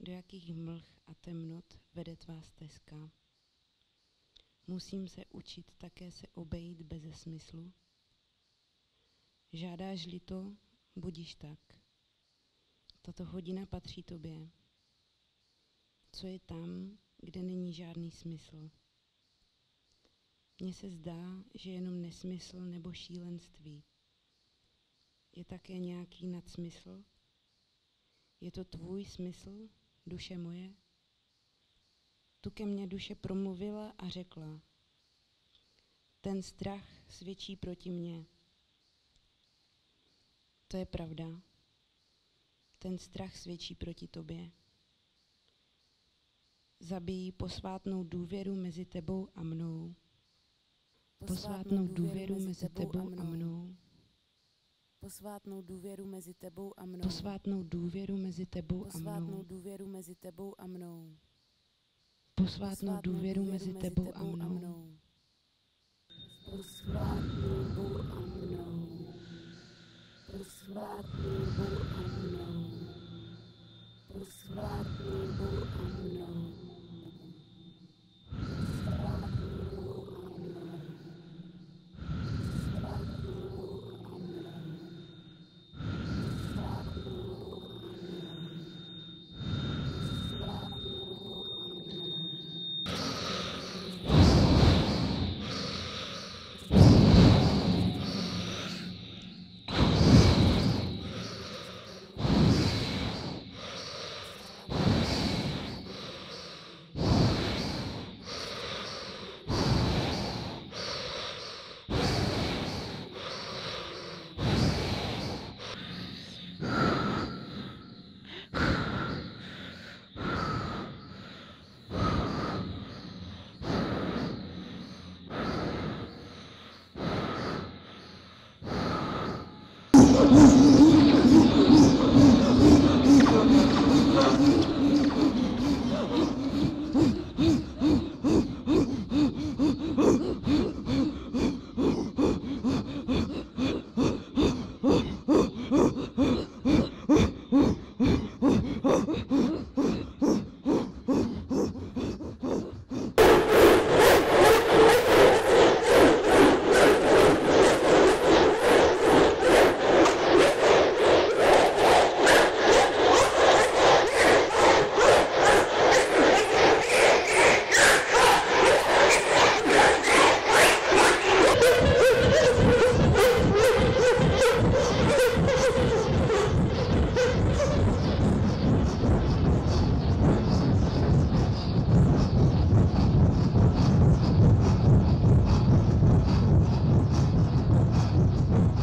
do jakých mlh a temnot vede tvá stezka. Musím se učit také se obejít beze smyslu. Žádáš-li to, budiš tak. Tato hodina patří tobě. Co je tam, kde není žádný smysl? Mně se zdá, že jenom nesmysl nebo šílenství. Je také nějaký nadsmysl? Je to tvůj smysl, duše moje? Tu ke mně duše promluvila a řekla: ten strach svědčí proti mně. To je pravda. Ten strach svědčí proti tobě. Zabíjí posvátnou důvěru mezi tebou a mnou. Posvátnou důvěru mezi tebou a mnou. Posvátnou důvěru mezi tebou a mnou. Posvátnou důvěru mezi tebou a mnou. Posvátnou důvěru mezi tebou a mnou. Posvátnou důvěru mezi tebou a mnou. Posvátnou důvěru a mnou. Posvátnou důvěru a mnou.